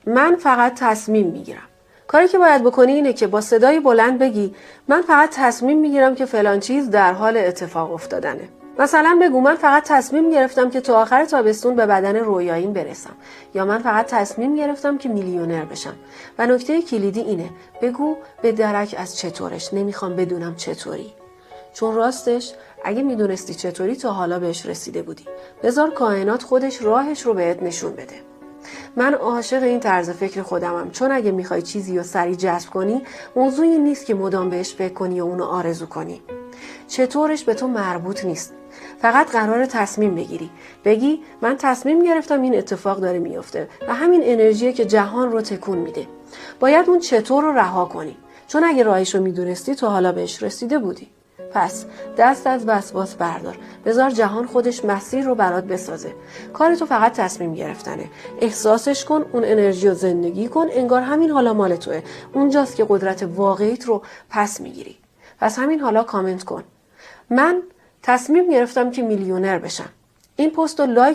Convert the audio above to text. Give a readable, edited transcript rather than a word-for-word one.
من فقط تصمیم میگیرم. کاری که باید بکنی اینه که با صدای بلند بگی من فقط تصمیم میگیرم که فلان چیز در حال اتفاق افتادنه. مثلا بگو من فقط تصمیم گرفتم که تا آخر تابستون به بدن رویاییم برسم، یا من فقط تصمیم گرفتم که میلیونر بشم. و نکته کلیدی اینه بگو به درک از چطورش، نمیخوام بدونم چطوری. چون راستش اگه میدونستی چطوری تا حالا بهش رسیده بودی. بذار کائنات خودش راهش رو بهت نشون بده. من عاشق این طرز فکر خودمم، چون اگه میخوای چیزی رو سریع جذب کنی موضوعی نیست که مدام بهش فکر کنی و اونو آرزو کنی. چطورش به تو مربوط نیست. فقط قراره تصمیم بگیری. بگی من تصمیم گرفتم این اتفاق داره میفته و همین انرژیه که جهان رو تکون میده. باید اون چطور رو رها کنی، چون اگه راهش رو میدونستی تو حالا بهش رسیده بودی. پس دست از وسواس بردار. بذار جهان خودش مسیر رو برات بسازه. کار تو فقط تصمیم گرفتنه. احساسش کن، اون انرژی رو زندگی کن، انگار همین حالا مال توه. اونجاست که قدرت واقعیت رو پس میگیری. پس همین حالا کامنت کن. من تصمیم گرفتم که میلیونر بشم. این پست رو لایک